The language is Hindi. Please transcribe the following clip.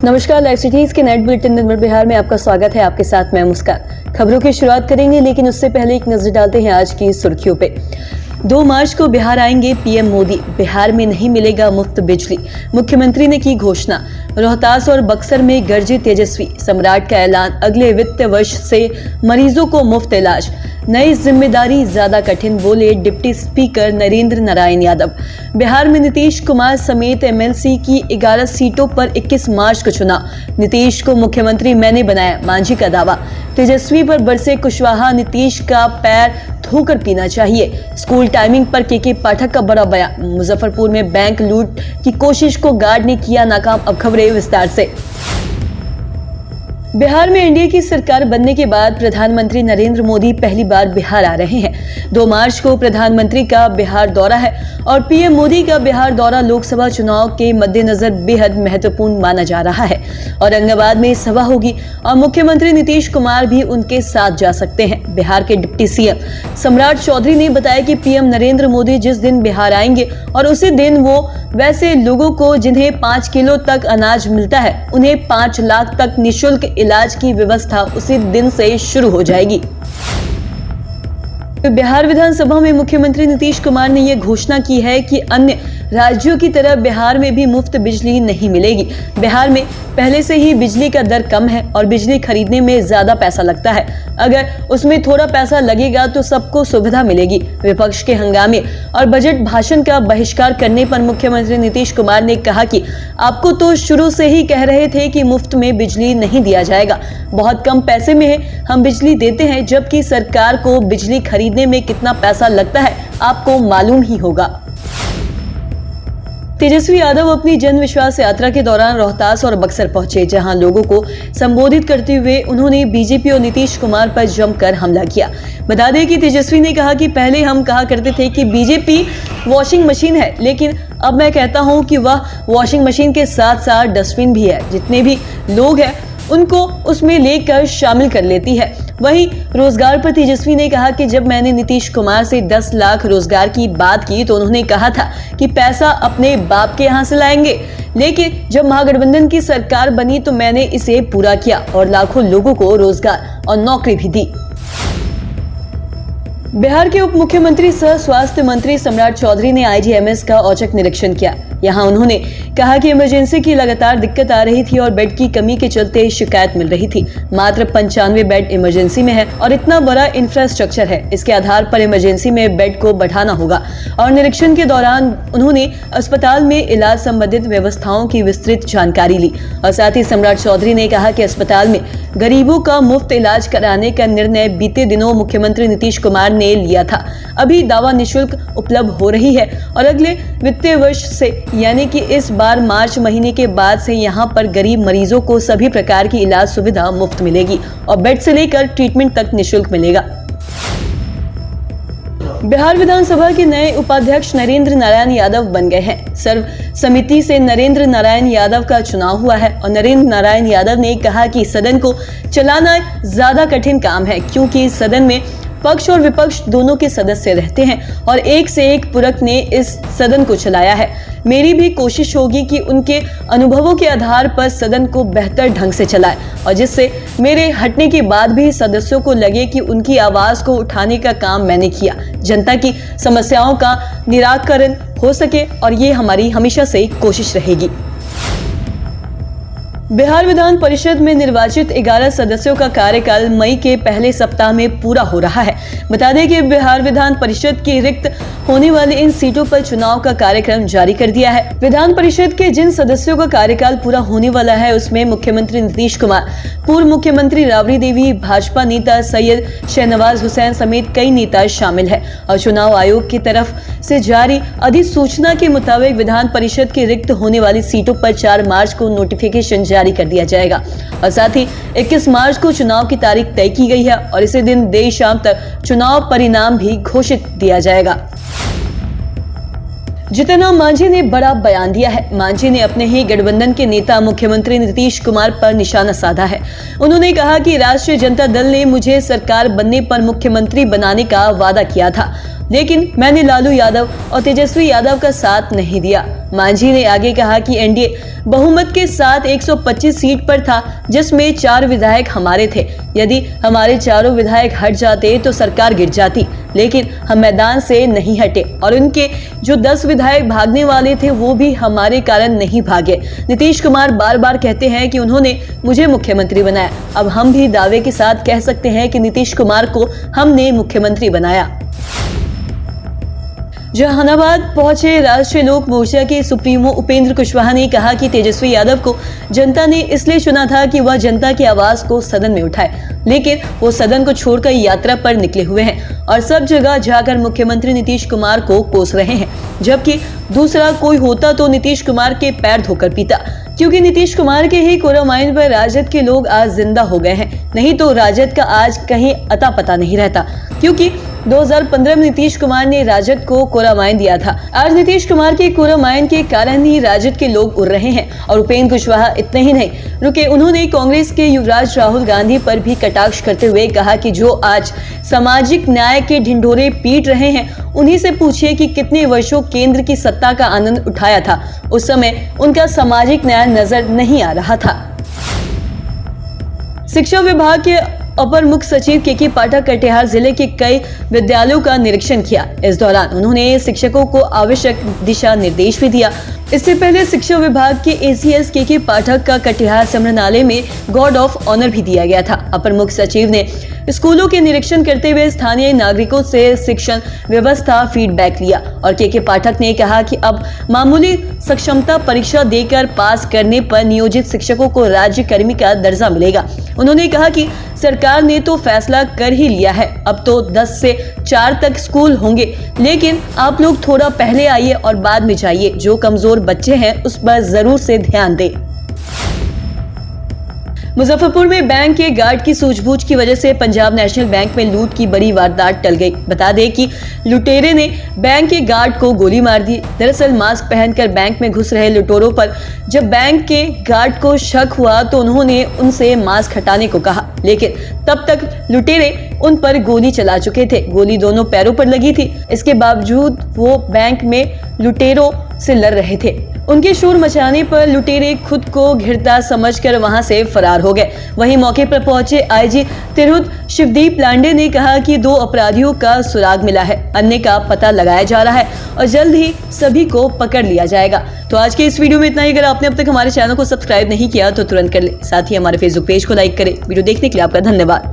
नमस्कार, लाइव सिटीज के नेट बुलेटिन निर्मल बिहार में आपका स्वागत है। आपके साथ मैं मुस्कान। खबरों की शुरुआत करेंगे, लेकिन उससे पहले एक नजर डालते हैं आज की सुर्खियों पे। 2 मार्च को बिहार आएंगे पीएम मोदी, बिहार में नहीं मिलेगा मुफ्त बिजली, मुख्यमंत्री ने की घोषणा। रोहतास और बक्सर में गरजे तेजस्वी, सम्राट का ऐलान, अगले वित्त वर्ष से मरीजों को मुफ्त इलाज। नई जिम्मेदारी ज्यादा कठिन, बोले डिप्टी स्पीकर नरेंद्र नारायण यादव। बिहार में नीतीश कुमार समेत एमएलसी की 11 सीटों पर 21 मार्च को चुनाव। नीतीश को मुख्यमंत्री मैंने बनाया, मांझी का दावा। तेजस्वी पर बरसे कुशवाहा, नीतीश का पैर धोकर पीना चाहिए। स्कूल टाइमिंग पर के पाठक का बड़ा बयान। मुजफ्फरपुर में बैंक लूट की कोशिश को गार्ड ने किया नाकाम। अब खबरें विस्तार से। बिहार में एनडीए की सरकार बनने के बाद प्रधानमंत्री नरेंद्र मोदी पहली बार बिहार आ रहे हैं। 2 मार्च को प्रधानमंत्री का बिहार दौरा है और पीएम मोदी का बिहार दौरा लोकसभा चुनाव के मद्देनजर बेहद महत्वपूर्ण माना जा रहा है। औरंगाबाद में सभा होगी और मुख्यमंत्री नीतीश कुमार भी उनके साथ जा सकते हैं। बिहार के डिप्टी सीएम सम्राट चौधरी ने बताया कि पीएम नरेंद्र मोदी जिस दिन बिहार आएंगे और उसी दिन वो वैसे लोगों को जिन्हें 5 किलो तक अनाज मिलता है, उन्हें 5 लाख तक निःशुल्क इलाज की व्यवस्था उसी दिन से शुरू हो जाएगी। बिहार विधानसभा में मुख्यमंत्री नीतीश कुमार ने यह घोषणा की है कि अन्य राज्यों की तरह बिहार में भी मुफ्त बिजली नहीं मिलेगी। बिहार में पहले से ही बिजली का दर कम है और बिजली खरीदने में ज्यादा पैसा लगता है। अगर उसमें थोड़ा पैसा लगेगा तो सबको सुविधा मिलेगी। विपक्ष के हंगामे और बजट भाषण का बहिष्कार करने पर मुख्यमंत्री नीतीश कुमार ने कहा कि आपको तो शुरू से ही कह रहे थे कि मुफ्त में बिजली नहीं दिया जाएगा, बहुत कम पैसे में हम बिजली देते हैं, जबकि सरकार को बिजली खरीदने में कितना पैसा लगता है आपको मालूम ही होगा। तेजस्वी यादव अपनी जन विश्वास यात्रा के दौरान रोहतास और बक्सर पहुंचे, जहां लोगों को संबोधित करते हुए उन्होंने बीजेपी और नीतीश कुमार पर जमकर हमला किया। बता दें कि तेजस्वी ने कहा कि पहले हम कहा करते थे कि बीजेपी वॉशिंग मशीन है, लेकिन अब मैं कहता हूं कि वह वॉशिंग मशीन के साथ साथ डस्टबिन भी है। जितने भी लोग हैं उनको उसमें लेकर शामिल कर लेती है। वहीं रोजगार पर तेजस्वी ने कहा कि जब मैंने नीतीश कुमार से 10 लाख रोजगार की बात की तो उन्होंने कहा था कि पैसा अपने बाप के यहाँ से लाएंगे, लेकिन जब महागठबंधन की सरकार बनी तो मैंने इसे पूरा किया और लाखों लोगों को रोजगार और नौकरी भी दी। बिहार के उप मुख्यमंत्री सह स्वास्थ्य मंत्री सम्राट चौधरी ने आईजीएमएस का औचक निरीक्षण किया। यहां उन्होंने कहा कि इमरजेंसी की लगातार दिक्कत आ रही थी और बेड की कमी के चलते शिकायत मिल रही थी। मात्र 95 बेड इमरजेंसी में है और इतना बड़ा इंफ्रास्ट्रक्चर है, इसके आधार पर इमरजेंसी में बेड को बढ़ाना होगा। और निरीक्षण के दौरान उन्होंने अस्पताल में इलाज संबंधित व्यवस्थाओं की विस्तृत जानकारी ली। और साथ ही सम्राट चौधरी ने कहा कि अस्पताल में गरीबों का मुफ्त इलाज कराने का निर्णय बीते दिनों मुख्यमंत्री नीतीश कुमार ने लिया था। अभी दवा निःशुल्क उपलब्ध हो रही है और अगले वित्तीय वर्ष से यानी कि इस बार मार्च महीने के बाद से यहां पर गरीब मरीजों को सभी प्रकार की इलाज सुविधा मुफ्त मिलेगी और बेड से लेकर ट्रीटमेंट तक निःशुल्क मिलेगा। बिहार विधानसभा के नए उपाध्यक्ष नरेंद्र नारायण यादव बन गए हैं। सर्व समिति से नरेंद्र नारायण यादव का चुनाव हुआ है और नरेंद्र नारायण यादव ने कहा कि सदन को चलाना ज्यादा कठिन काम है, क्योंकि सदन में पक्ष और विपक्ष दोनों के सदस्य रहते हैं और एक से एक पूरक ने इस सदन को चलाया है। मेरी भी कोशिश होगी कि उनके अनुभवों के आधार पर सदन को बेहतर ढंग से चलाए और जिससे मेरे हटने के बाद भी सदस्यों को लगे कि उनकी आवाज को उठाने का काम मैंने किया, जनता की समस्याओं का निराकरण हो सके और ये हमारी हमेशा से कोशिश रहेगी। बिहार विधान परिषद में निर्वाचित 11 सदस्यों का कार्यकाल मई के पहले सप्ताह में पूरा हो रहा है। बता दें कि बिहार विधान परिषद की रिक्त होने वाली इन सीटों पर चुनाव का कार्यक्रम जारी कर दिया है। विधान परिषद के जिन सदस्यों का कार्यकाल पूरा होने वाला है उसमें मुख्यमंत्री नीतीश कुमार, पूर्व मुख्यमंत्री राबड़ी देवी, भाजपा नेता सैयद शहनवाज हुसैन समेत कई नेता शामिल है। और चुनाव आयोग की तरफ से जारी अधिसूचना के मुताबिक विधान परिषद की रिक्त होने वाली सीटों पर 4 मार्च को नोटिफिकेशन जारी कर दिया जाएगा और साथ ही 21 मार्च को चुनाव की तारीख तय की गई है और इसी दिन देर शाम तक चुनाव परिणाम भी घोषित किया जाएगा। जितन राम मांझी ने बड़ा बयान दिया है। मांझी ने अपने ही गठबंधन के नेता मुख्यमंत्री नीतीश कुमार पर निशाना साधा है। उन्होंने कहा कि राष्ट्रीय जनता दल ने मुझे सरकार बनने पर मुख्यमंत्री बनाने का वादा किया था, लेकिन मैंने लालू यादव और तेजस्वी यादव का साथ नहीं दिया। मांझी ने आगे कहा कि एनडीए बहुमत के साथ 125 सीट पर था, जिसमें 4 विधायक हमारे थे। यदि हमारे चारों विधायक हट जाते तो सरकार गिर जाती, लेकिन हम मैदान से नहीं हटे और उनके जो 10 विधायक भागने वाले थे वो भी हमारे कारण नहीं भागे। नीतीश कुमार बार बार कहते हैं कि उन्होंने मुझे मुख्यमंत्री बनाया। अब हम भी दावे के साथ कह सकते हैं कि नीतीश कुमार को हमने मुख्यमंत्री बनाया। जहानाबाद पहुंचे राष्ट्रीय लोक मोर्चा के सुप्रीमो उपेंद्र कुशवाहा ने कहा कि तेजस्वी यादव को जनता ने इसलिए चुना था कि वह जनता की आवाज को सदन में उठाए, लेकिन वो सदन को छोड़कर यात्रा पर निकले हुए हैं और सब जगह जाकर मुख्यमंत्री नीतीश कुमार को कोस रहे हैं, जबकि दूसरा कोई होता तो नीतीश कुमार के पैर धोकर पीता, क्योंकि नीतीश कुमार के ही कोरामाइन पर राजद के लोग आज जिंदा हो गए हैं। नहीं तो राजद का आज कहीं अता पता नहीं रहता, क्योंकि 2015 में नीतीश कुमार ने राजद को कोरामाइन दिया था। आज नीतीश कुमार के कोरामाइन के कारण ही राजद के लोग उड़ रहे हैं। और उपेंद्र कुशवाहा इतने ही नहीं रुके, उन्होंने कांग्रेस के युवराज राहुल गांधी पर भी कटाक्ष करते हुए कहा कि जो आज सामाजिक न्याय के ढिंढोरे पीट रहे हैं, उन्हीं से पूछिए कि कितने वर्षों केंद्र की सत्ता का आनंद उठाया था। उस समय उनका सामाजिक न्याय नजर नहीं आ रहा था। शिक्षा विभाग के अपर मुख्य सचिव के पाठक कटिहार जिले के कई विद्यालयों का निरीक्षण किया। इस दौरान उन्होंने शिक्षकों को आवश्यक दिशा निर्देश भी दिया। इससे पहले शिक्षा विभाग के एसीएस के पाठक का कटिहार समरनालय में गॉर्ड ऑफ ऑनर भी दिया गया था। अपर मुख्य सचिव ने स्कूलों के निरीक्षण करते हुए स्थानीय नागरिकों से शिक्षण व्यवस्था फीडबैक लिया और के पाठक ने कहा कि अब मामूली सक्षमता परीक्षा देकर पास करने पर नियोजित शिक्षकों को राज्य कर्मी का दर्जा मिलेगा। उन्होंने कहा कि सरकार ने तो फैसला कर ही लिया है, अब तो 10 से 4 तक स्कूल होंगे, लेकिन आप लोग थोड़ा पहले आइए और बाद में जाइए। जो कमजोर बच्चे हैं उस पर जरूर से ध्यान दें। मुजफ्फरपुर में बैंक के गार्ड की सूझबूझ की वजह से पंजाब नेशनल बैंक में लूट की बड़ी वारदात टल गई। बता दें कि लुटेरे ने बैंक के गार्ड को गोली मार दी। दरअसल मास्क पहनकर बैंक में घुस रहे लुटेरों पर जब बैंक के गार्ड को शक हुआ तो उन्होंने उनसे मास्क हटाने को कहा, लेकिन तब तक लुटेरे उन पर गोली चला चुके थे। गोली दोनों पैरों पर लगी थी। इसके बावजूद वो बैंक में लुटेरों से लड़ रहे थे। उनके शोर मचाने पर लुटेरे खुद को घिरता समझकर वहां से फरार हो गए। वहीं मौके पर पहुंचे आईजी तिरहुत शिवदीप लांडे ने कहा कि 2 अपराधियों का सुराग मिला है, अन्य का पता लगाया जा रहा है और जल्द ही सभी को पकड़ लिया जाएगा। तो आज के इस वीडियो में इतना ही। अगर आपने अब तक हमारे चैनल को सब्सक्राइब नहीं किया तो तुरंत कर ले, साथ ही हमारे फेसबुक पेज को लाइक करें। वीडियो देखने के लिए आपका धन्यवाद।